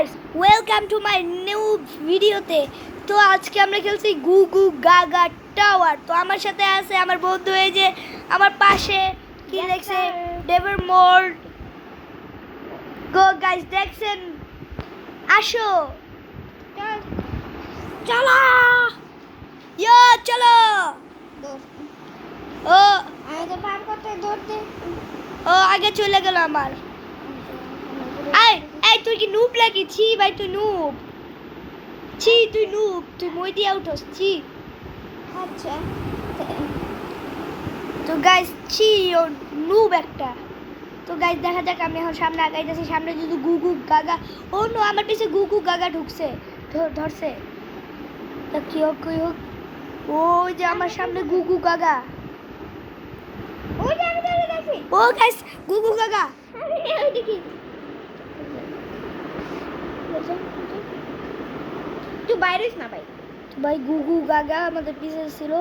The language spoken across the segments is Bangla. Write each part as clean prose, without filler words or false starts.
Guys, welcome to my new ভিডিওতে। তো আজকে আমরা খেলছি গুগু গাগা টাওয়ার। তো আমার সাথে আছে আমার বন্ধু, এই যে আমার পাশে কি দেখছে ডেভার মোর গো। গাইস দেখছেন, আসো চলো ইয়ো চলো। ও আগে পার করতে ধরতে ও আগে চলে গেল আমার। এই এই তুই কি নুব লাগি? ছি ভাই, তুই নুব। ছি তুই নুব, তুই মই দিয়ে উঠস। ছি। আচ্ছা তো গাইস ছি ও নুব একটা। তো গাইস দেখা যাক, আমি এখন সামনে আগাইতেছি। সামনে যদি গুগু গাগা, ও নো আমার পিছে গুগু গাগা ঢুকছে, ধরছে। তা কি হোক কি হোক, ওই যে আমার সামনে গুগু গাগা। ওই যে আমি ধরে দেখি ও গাইস গুগু গাগা। ওই দেখি তুই বাইরেস না ভাই। তো ভাই গুগু গাগা আমাদের পিছে ছিল,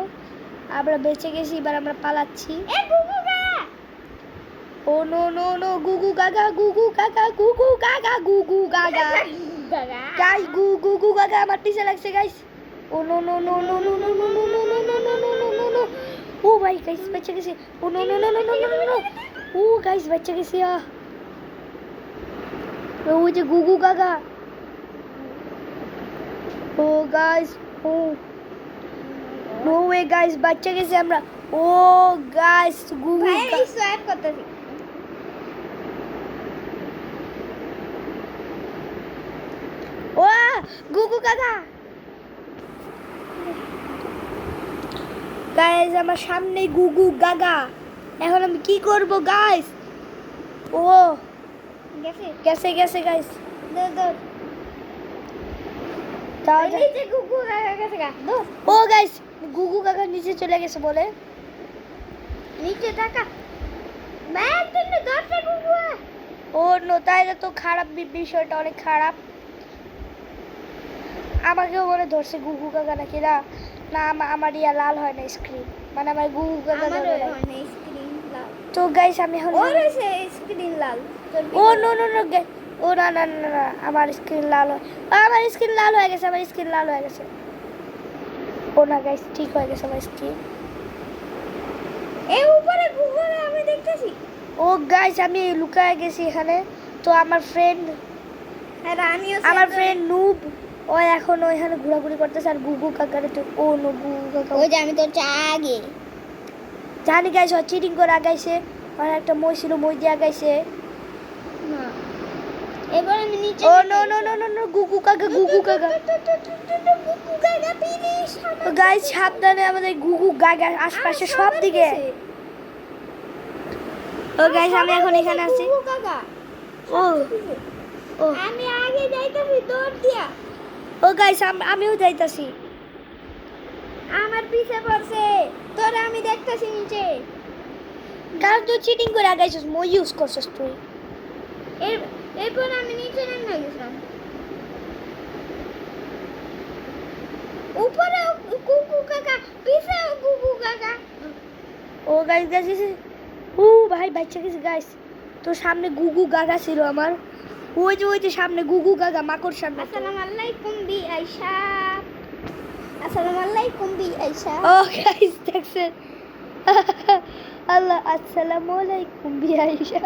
আমরা বেঁচে গেছি। এবার আমরা পালাচ্ছি। এ গুগু গা ও নো নো নো, গুগু গাগা গুগু গাগা গুগু গাগা গুগু গাগা। গাগা গাইস গুগু গাগা আমার পিছে লাগছে guys. Oh no no no no no no no no no no no no no no no. Oh ভাই গাইস বেঁচে গেছে। Oh no no no no no no no. Oh guys বেঁচে গেছি। ওই যে গুগু গাগা। Oh guys, oh no way guys, বাচ্চা গেছে আমরা। ও গাইস গুগু ভাই সোয়াইপ করতেছি। ও গুগু গাগা। গাইস আমার সামনে গুগু গাগা। এখন আমি কি করব গাইস? ও গেছে গেছে গেছে গাইস। দৌড় দৌড় যাও এই যে গুগু গাগা গেছে গা দৌড় ও গাইস গুগু গাগা নিচে চলে গেছে বলে। নিচে টাকা ভাই তুমি দৌড়তে গুগু ও নো, তাইলে তো খারাপ, বিষয়টা অনেক খারাপ। আমাকেও মনে ধরছে গুগু গাগা নাকি। না না, আমার ইয়া লাল হয় না স্ক্রিন, মানে আমার গুগু গাগা আমার ধরে নাই। মানে স্ক্রিন লাল তো গাইস আমি এখন ওর হইছে স্ক্রিন লাল ও নো নো নো, ও না না না না, আমার স্ক্রিন লাল হয়। আমার স্ক্রিন লাল হয়ে গেছে, আমার স্ক্রিন লাল হয়ে গেছে। ও না গাইস, ঠিক হয়ে গেছে আমার স্ক্রিন। এই উপরে গুগু আমি দেখতেছি। ও গাইস আমি লুকায় গেছি এখানে। তো আমার ফ্রেন্ড, আর আমিও আমার ফ্রেন্ড নুব, ও এখন ওইখানে ঘোরাঘুরি করতেছে। আর গুগু কাকারে তো ও নো, গুগু কাকা ওই যে আমি তোর চা আগে জানি গাইস, ও চিটিং করে আগাইছে। আর একটা মই ছিল, মই দিয়ে আগাইছে। না এবার আমি নিচে oh no no no no no, গুগু কাকা গুগু কাকা। গুগু গাগা ফিনিশ তো গাইস সাবধানে, আমাদের গুগু গাগা আশপাশে সব দিকে। ও গাইস আমি এখন এখানে আছি। গুগু গাগা ও ও আমি আগে যাইতাছি দৌড় দিয়া। ও গাইস আমিও যাইতাছি। আমার পিছে পড়ছে তোরা আমি দেখতাছি নিচে। কারণ তুই চিটিং করে আগাইছিস, মই ইউজ করছিস তুই। এরপর আমি নিচে নেমে গেছিলাম। উপরে গুগু গাগা, পিছে গুগু গাগা। ও গাইস গাইস, ও ভাই বাচ্চা গেছে গাইস। তো সামনে গুগু গাগা ছিল আমার। ওই যে সামনে গুগু গাগা মাকড় সামনে। আসসালামু আলাইকুম বি আয়েশা। আসসালামু আলাইকুম বি আয়েশা। ও গাইস দেখছেন, আল্লাহ আসসালামু আলাইকুম বিআইশা।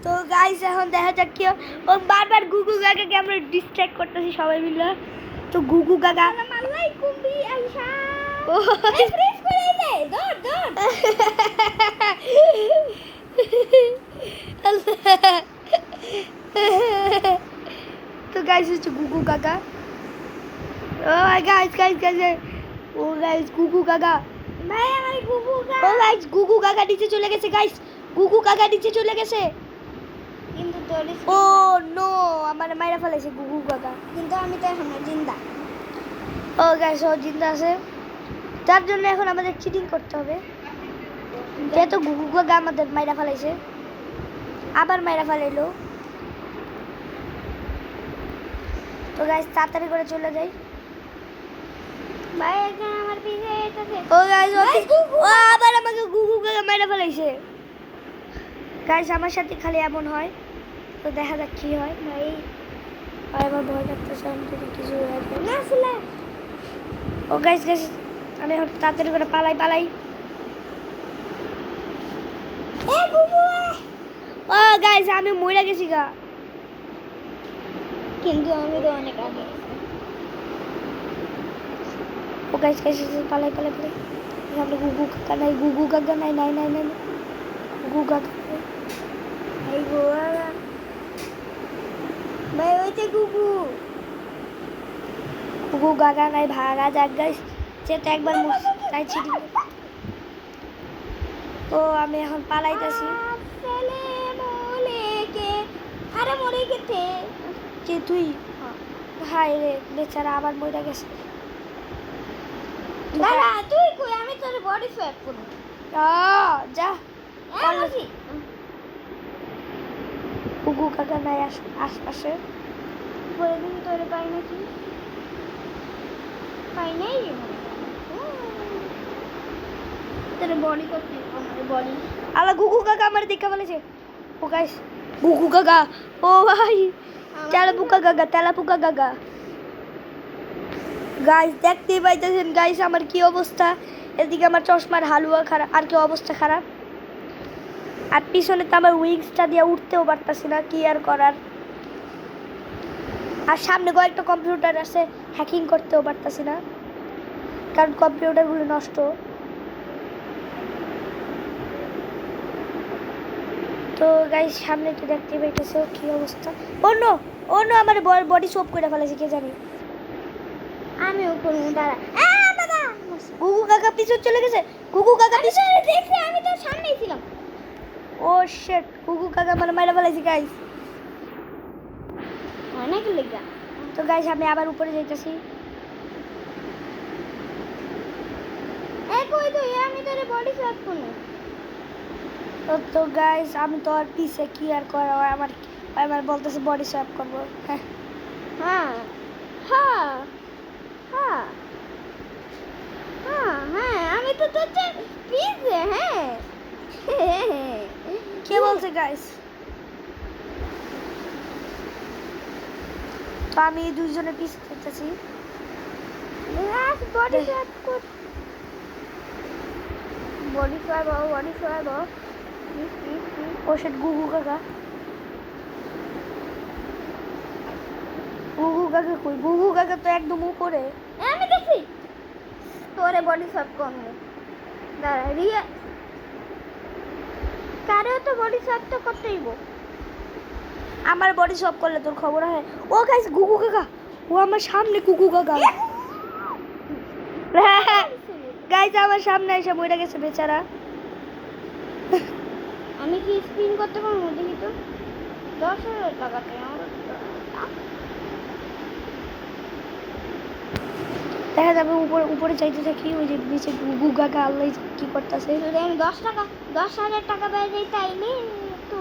তো গাইস এখন দেখা যাক কি হয়। ও বারবার গুগু গাগাকে আমরা ডিস্ট্র্যাক্ট করতেছি সবাই মিলে। তো গুগু গাগা আসসালামু আলাইকুম বি আয়েশা। ও প্রেস করে দে দৌড় দৌড়। তো গাইস হচ্ছে গুগু গাগা। ও গাইস গাইস গাইস, ও গাইস গুগু গাগা। ভাই আমার গুগু ও গাগা গাইস গুগু গাগা নিচে চলে গেছে গাইস। গুগু গাগা নিচে চলে গেছে। কিন্তু তোর ও নো, আমার মাইরা ফেলেছে গুগু গাগা। কিন্তু আমি তো এখন জিন্দা। ও গাইস ও জিন্দা আছে। তার জন্য এখন আমাদের চিটিং করতে হবে, যেহেতু গুগু গাগা আমাদের মাইরা ফেলাইছে। আবার মাইরা ফেলাইলো। তো গাইস তাড়াতাড়ি করে চলে যাই। ভাই এখানে আমার পিছে এটাতে ও গাইস Guys, গুগু ও আবার আমাকে গুগু কাকা মেরে ফেলাইছে গাইস আমার সাথে খালি এমন হয় তো দেখা যাক কি হয় ভাই আর আমার ভয় লাগতেছে আমি যদি কিছু হয়ে যায়। না আসলে ও গাইস গাইস আমি এখন তাড়াতাড়ি করে পালাই এ গুগু ও গাইস আমি মরে গেছি গা কিন্তু আমি তো অনেক আগে ও গাইস গাইস পালাই সামনে গুগু কাকা নাই গুগু কাকা নাই। এই গোয়া ভাই ওই যে গুগু গুগু কাকা নাই ভাগা যাক গাইস যেটা একবার তাই ছিড়ি তো আমি এখন পালাইতেছি ছেলে মোলেকে আরে মরে গেছে যে তুই হাই রে বেচারা আবার মরে গেছে দাঁড়া তুই কই আমি তোর বডি সোয়াপ করব যা হ্যাঁ বলছি গুগু কাকা নাই আশপাশে বলে দিন তোরে পাই নাকি পাই নাই তোর বডি করতে আমার বডি আলা গুগু কাকা আমার দেখা বলেছে ও গাইস গুগু কাকা ও ভাই তেলা পুকা কাকা গাইস দেখতেই পাইতেছেন গাইস আমার কি অবস্থা এদিকে আমার চশমার হালুয়া খারাপ আর কি অবস্থা খারাপ আর পিছনে তো আমার উইংসটা দিয়ে উঠতেও পারতাছি না কি আর করার আর সামনে কয়েকটা কম্পিউটার আছে হ্যাকিং করতেও পারতাছি না কারণ কম্পিউটারগুলো নষ্ট তো গাইস সামনে তো দেখতে পাইতেছো কি অবস্থা অন্য আমার বডি সোপ করে ফেলেছে কে জানি আমিও করব দাঁড়া দাদা গুগু কাকা পিছন চলে গেছে গুগু কাকা পিছন দেখছি আমি তো সামনেই ছিলাম ও শিট গুগু কাকা মানে মারা ফেলেছে গাইস অনেক লেগা তো গাইস আমি আবার উপরে যাইতেছি এ কই তুই আমি তোর বডি সোয়াপ করব তো গাইস আমি তো আর পিছে কি আর করা হয় আমার বলতেছে বডি সোয়াপ করব হ্যাঁ হ্যাঁ হ্যাঁ হ্যাঁ হ্যাঁ হ্যাঁ আমি তো তোর পিছে হ্যাঁ কে বলছে গাইস তো আমি দুইজনের পিছে যাইতেছি বডি সোয়াপ কর বডি সোয়াপ ও শিট গুগু কাকা কই গুগু কাকা তো একদম উপরে আমি দেখছি তোরে বডি সোয়াপ করব দাঁড়া রিয়া কারো তো বডি সোয়াপ তো করতেইব আমার বডি সব করলে তোর খবর হয় ও গাইস গুগু কাকা ও আমার সামনে গুগু কাকা গাইস আমার সামনে এসে মরে গেছে বেচারা আমি কি স্পিন করতে পারবো দেখি তো 10,000 টাকাতে আমার দেখা যাবে উপরে চাইতে থাকি ওই যে নিচে গুগু কাকা আল্লাহ কি করতেছে যদি আমি 10,000 টাকা পেয়ে যাই তাইলে তো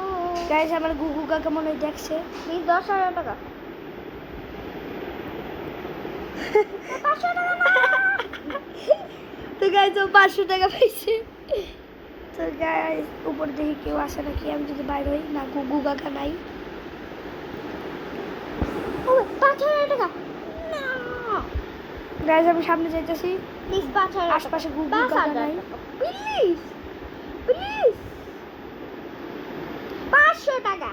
গাইস আমার গুগু কাকা মনে হয় দেখছে প্লিজ 10,000 টাকা 500 টাকা না তো গাইস ও 500 টাকা পাইছে তো গাইস উপর দেখি কেউ আসে নাকি আমি যদি বাইরে হই না গুগু কাকা নাই ও 5,000 টাকা না গাইস আমি সামনে যাইতেছি প্লিজ 5,000 আশপাশে গুগু কাকা নাই প্লিজ প্লিজ 500 টাকা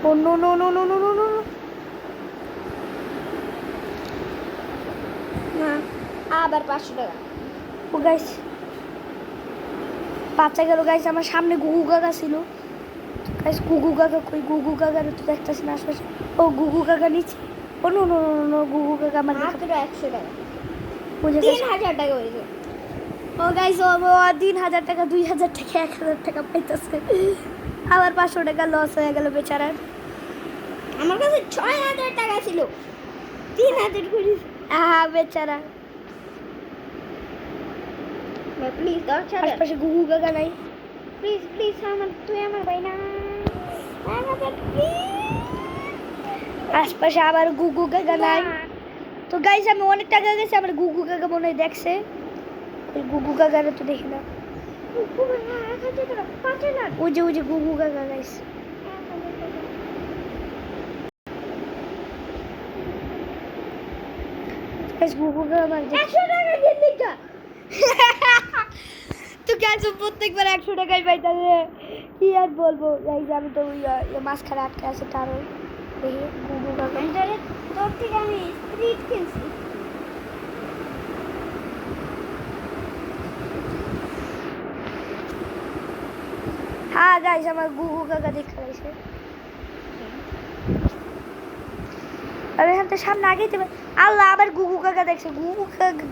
oh no no no no no no no না আবার 500 টাকা ও গাইস বাচ্চা গেল গাইস আমার সামনে গুগু কাকা ছিল গাইস গুগু কাকা কই গুগু কাকার তো দেখতেছি না আশপাশে ও গুগু কাকা নিচে ও নো নো নো গুগু কাকা আমার মাত্র 100 টাকা বুঝে গেছে 3,000 টাকা হয়েছে ও গাইস ও 3,000 টাকা 2,000 টাকা 1,000 টাকা পাইতেছে আবার 500 টাকা লস হয়ে গেল বেচারার আমার কাছে 6,000 টাকা ছিল 3,000 করে বেচারা প্লিজ 10,000 আশপাশে গুগু কাকা নাই প্লিজ প্লিজ তুই আমার ভাই না আশপাশে আবার গুগু কাকা নাই তো তো গাইস আমি অনেক টাকা গেছি, আমার গুগু কাকা মনে হয় দেখছে। ওই গুগু কাকারে তো দেখি না। ওই যে গুগু কাকা গাইস। গাইস গুগু কাকা আমার 100 টাকা দিয়ে দিকা। তো গাইস প্রত্যেকবার 100 টাকাই পাইতাছে, কি আর বলবো গাইস। আমি তো ওই মাঝখানে আটকে আছে তারও দেখি গুগু কাকা। তোর থেকে আমি স্প্রিট কিনছি। হ্যাঁ গাইস আমার গুগু কাকা দেখে গেছে। আমি এখান থেকে সামনে আগেই দেবে। আল্লাহ আবার গুগু কাকা দেখছে। গুগু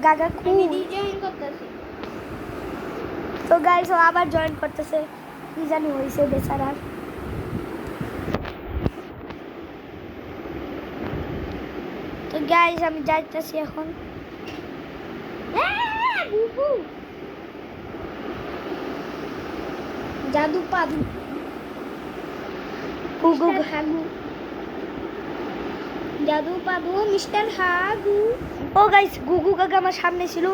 কাকা আমি রিজয়েন করতেছি। তো গাইস ও আবার জয়েন করতেছে, কি জানি হয়েছে বেচারার। তো গাইস আমি যাইতেছি এখন। গুগু জাদু পাদু গুগু হাগু, জাদু পাদু মিস্টার হাগু। ও গাইস গুগু কাকা আমার সামনে ছিল।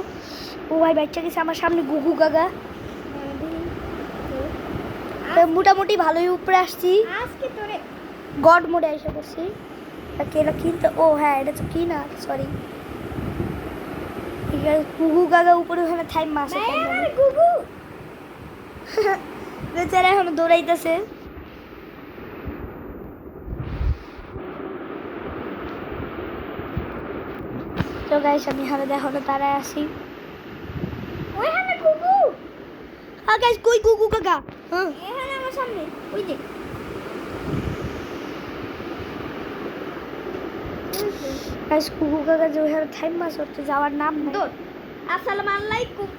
ও ভাই বাচ্চা গেছে আমার সামনে গুগু কাকা। তো মোটামুটি ভালোই উপরে আসছি। আজকে তোরে গড মোডে এসে পড়ছি। এটা কিনতে, ও হ্যাঁ এটা তো কি না, সরি। ঠিক আছে গুগু কাকা উপরে ওখানে থাইম মাছ গুগু বেচারা এখন দৌড়াইতেছে। তো গাইস আমি এখানে দেখো তারাই আসি। ওইখানে গুগু, হ্যাঁ গাইস কই গুগু কাকা? হ্যাঁ এখানে আমার সামনে ওই যে। গাইস গুগু কাকা যে ওখানে থাইম মাছ করতে যাওয়ার নাম নাই। দৌড়। আসসালামু আলাইকুম।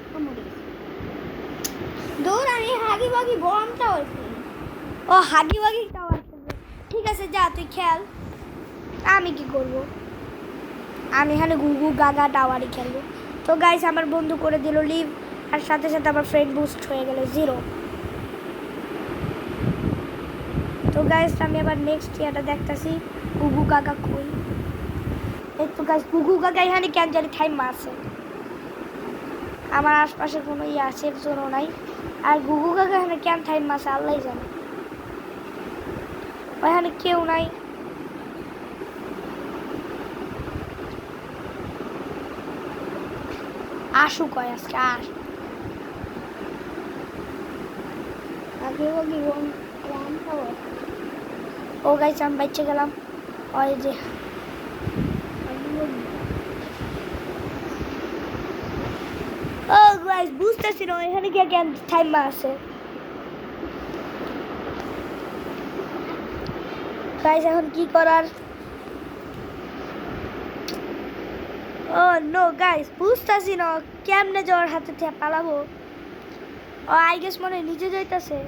দৌড়, আমি হাগি বাগি বমটা হইছি। ও হাগি ওয়াগি টাওয়ার খেলবে। ঠিক আছে যা তুই খেল, আমি কি করব? আমি এখানে গুগু গাগা টাওয়ারই খেলবো। তো গাইস আমার বন্ধু করে দিল লিভ, আর সাথে সাথে আমার ফ্রেন্ড বুস্ট হয়ে গেল 0। তো গাইস আমি আবার নেক্সট ইয়ারটা দেখতেছি গুগু কাকা কই। এই তো গাইস গুগু কাকা এখানে কেন জানি থাইম মারছে। আমার আশপাশে কোনো সেফ জোনও নাই। আর গুগু কাকা এখানে কেন থাইম মারছে আল্লাহই জানে। ওখানে কেউ নাই। আসু কয় আজকে আস। হাগি বাগি বমটা হইছি। ও গাইস আমি বাইচে গেলাম। ওই যে ও গাইস বুঝতেছি না এখানে কে কেন টাইম আছে। গাইস এখন কি করার? ও নো গাইস বুঝতেছি না কেমনে যাওয়ার হাতে থেকে পালাবো। ও আই গেস মনে হয় নিচে যাইতেছে।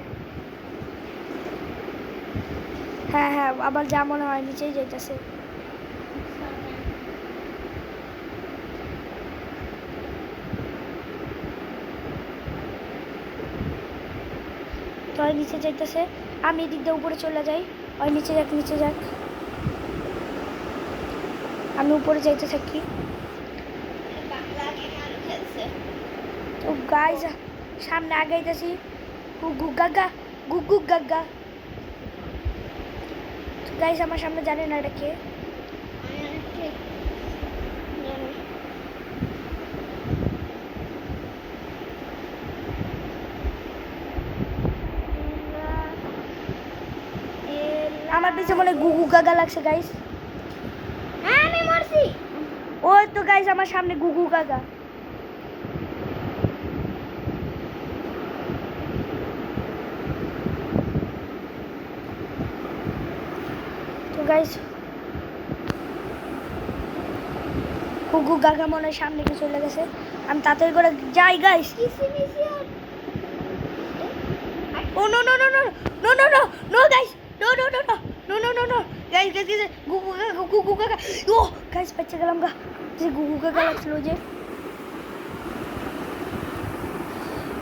হ্যাঁ হ্যাঁ আবার যা মনে হয় নিচেই যাইতেছে। তো ওই নিচে যাইতেছে, আমি এদিক দিয়ে উপরে চলে যাই। ওই নিচে যাক নিচে যাক, আমি উপরে যাইতে থাকি। তো গাইস সামনে আগাইতেছি। গুগু গাগা গুগু গাগা। তো গাইস আমার সামনে জানে না এটা কে। আমার পিছে মনে হয় গুগু গাগা লাগছে গাইস। আমি মরছি। ওই তো গাইস আমার সামনে গুগু গাগা। তো গাইস গুগু গাগা মনে হয় সামনে কি চলে গেছে। আমি তাড়াতাড়ি করে যাই guys. Oh no no no no no no no no guys no no no no no no no no guys guys guys গুগু গাগা ও গাইস বাচ্চা গেলাম গা। যে গুগু গাগা লাগছিল যে।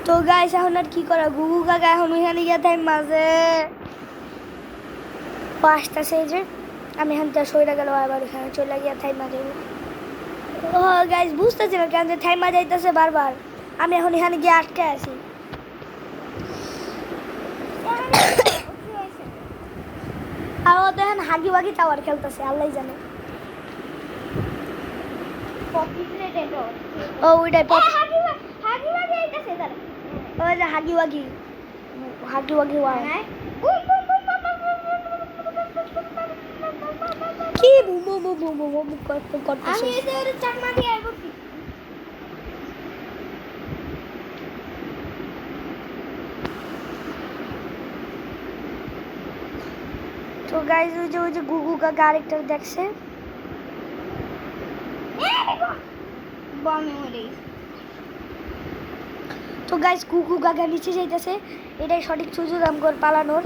তো গাইস এখন আর কি করা? গুগু গাগা এখন ওইখানে গিয়ে তাই মাঝে আসতেছে যে আমি এখান থেকে সইরা গেল আবার ওখানে চলে গিয়ে তাই মাঝে। ও গাইস বুঝতেছি না কেন যে থাইমা যাইতেছে বারবার। আমি এখন এখানে গিয়ে আটকে আছি। আর ও দেখেন হাগি ওয়াগি টাওয়ার খেলতেছে, আল্লাহ জানে। ও ওইটাই পপ, ওই যে হাগি ওয়াগি ওয়ান। কি boom boom boom boom boom boom করতেছে। আমি এসে ওর চাকমা দিয়ে আইব কি? তো গাইস ওই যে গুগু কাকা আরেকটা দেখছে। বমে মরে গেছে। তো গাইস গুগু কাকা নিচে যাইতেছে, এটাই সঠিক সুযোগ আমগর পালানোর।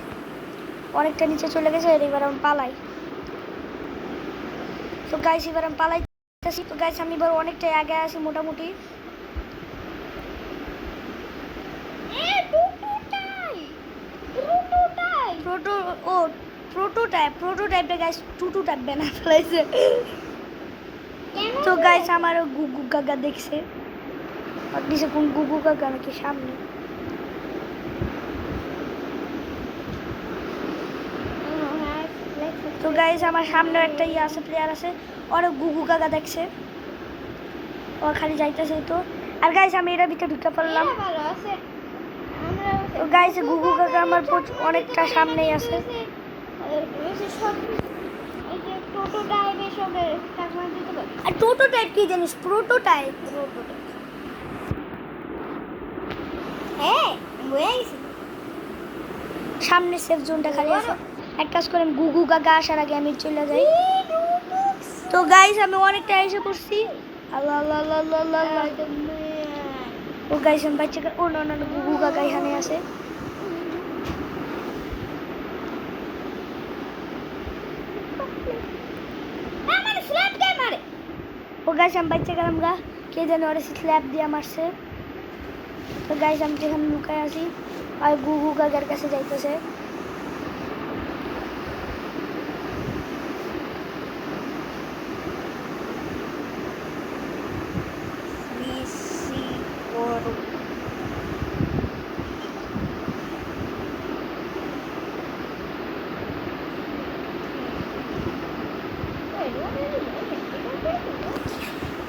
অনেকটা নিচে চলে গেছে, এবার আমি পালাই। তো গাইস এবার আমি পালাইতেছি। তো গাইস আমি এবার অনেকটাই আগে আছি মোটামুটি। প্রোটো ও প্রোটোটাইপটা গাইস টুটু টাইপ বানা ফেলাইছে। তো গাইস আমারও গুগু কাকা দেখছে। আর দিছে কোন গুগু কাকা নাকি সামনে। তো গাইস আমার সামনে একটা আছে, প্লেয়ার আছে, ওরা গুগু কাকা দেখছে। ও খালি যাইতেছে তো। আর গাইস আমি এর ভিতরে ঢুকে পড়লাম। তো গাইস গুগু কাকা আমার অনেকটা সামনেই আছে। আর প্রোটোটাইপ কি জানিস? প্রোটোটাইপ সামনে সেফ জোনটা খালি আছে। এক কাজ করে গুগু কাকা আসার আগে আমি চলে যাই। তো গাইস আমি অনেকটা এসে পড়ছি। আল্লাহ আল্লাহ আল্লাহ আল্লাহ আল্লাহ। ও গাইস আমি বাচ্চা ও না না গুগু কাকা এখানে আছে। ও গাইস আমি বাচ্চা গেলাম গা, কে জানে ওরা স্ল্যাপ দিয়ে মারছে। তো গাইস আমি যেখানে লুকায় আছি আর গুগু কাকার কাছে যাইতেছে।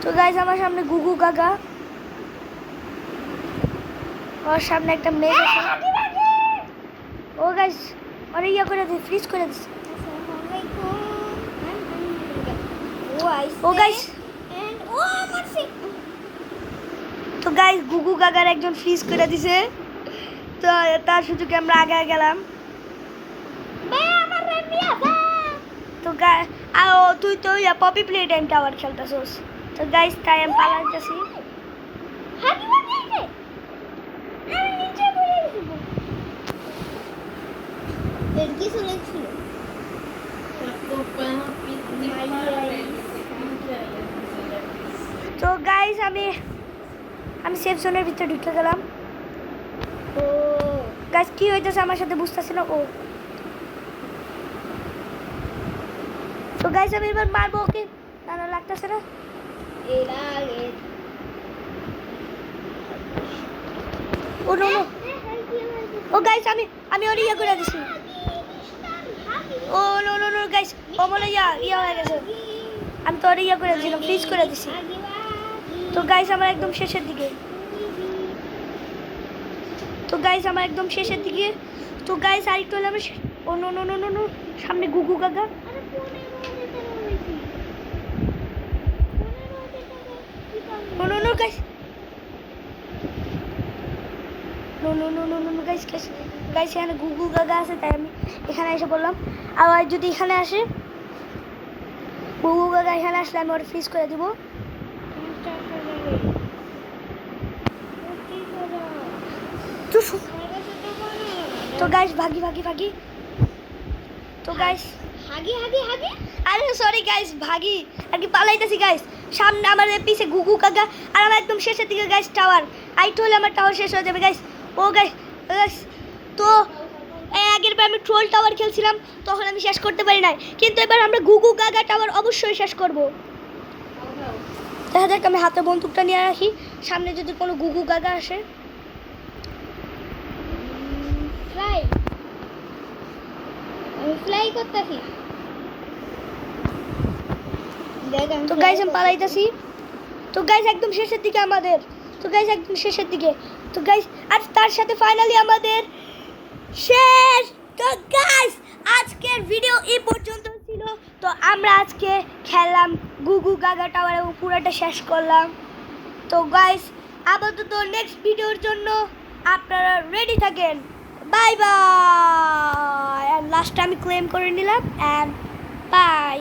তো গাইস আমার সামনে গুগু কাকা, ওর সামনে একটা মেয়ে আছে। ও গাইস ওরে ইয়া করে দিই, ফ্রিজ করে দিস। ও গাইস তো গাইস গুগু কাকার একজন ফ্রিজ করে দিছে। তো তার সুযোগে আমরা আগে গেলাম। তো তুই তো পপি প্লে টাইম টাওয়ার খেলতেছস। তো গাইস তাই আমি পালাইতেছি। তো গাইস আমি সেফ জোনের ভিতরে ঢুকে গেলাম। গাইস কি হইতেছে আমার সাথে বুঝতেছি না। ও তো গাইস আমি এবার মারবো ওকে। না না লাগতেছে না। ও নো নো। ও গাইস আমি ওর ইয়া করে দিছি। ও নো নো নো গাইস ও মনে ইয়া হয়ে গেছে। আমি তো ওর ইয়া করে দিছিলাম, ফ্রিজ করে দিছি। তো গাইস আমার একদম শেষের দিকে। তো গাইস আরেকটু হলে আমি oh no no no no no সামনে গুগু কাকা। No no no guys no no no no no guys এখানে গুগু কাকা আছে, তাই আমি এখানে এসে বললাম। আর যদি এখানে আসে গুগু কাকা, এখানে আসলে আমি ওর ফ্রিজ করে দিব। তো গাইস ভাগি। তো গাইস আরে সরি গাইস ভাগি আর কি পালাইতেছি গাইস। সামনে আমাদের পিছে গুগু কাকা আর আমার একদম শেষের দিকে গাইস টাওয়ার। আইটো হলে আমার টাওয়ার শেষ হয়ে যাবে গাইস। ও গাইস তো আগের বার আমি ট্রোল টাওয়ার খেলছিলাম, তখন আমি শেষ করতে পারি নাই, কিন্তু এবার আমরা গুগু কাকা টাওয়ার অবশ্যই শেষ করব। দেখা যাক, আমি হাতে বন্দুকটা নিয়ে রাখি, সামনে যদি কোনো গুগু গাগা আসে। ফ্লাই, আমি ফ্লাই করতেছি। দেখ তো গাইজ আমি পালাইতেছি। তো গাইজ একদম শেষের দিকে আমাদের, তো গাইজ একদম শেষের দিকে, তো গাইজ আর তার সাথে ফাইনালি আমাদের শেষ। তো গাইজ আজকের ভিডিও এই পর্যন্ত ছিল। তো আমরা আজকে খেললাম গুগু গাগা টাওয়ার এবং পুরোটা শেষ করলাম। তো গাইজ আপাতত নেক্সট ভিডিওর জন্য আপনারা রেডি থাকেন। Bye bye. আর লাস্টে আমি ক্লেম করে নিলাম, অ্যান্ড বাই।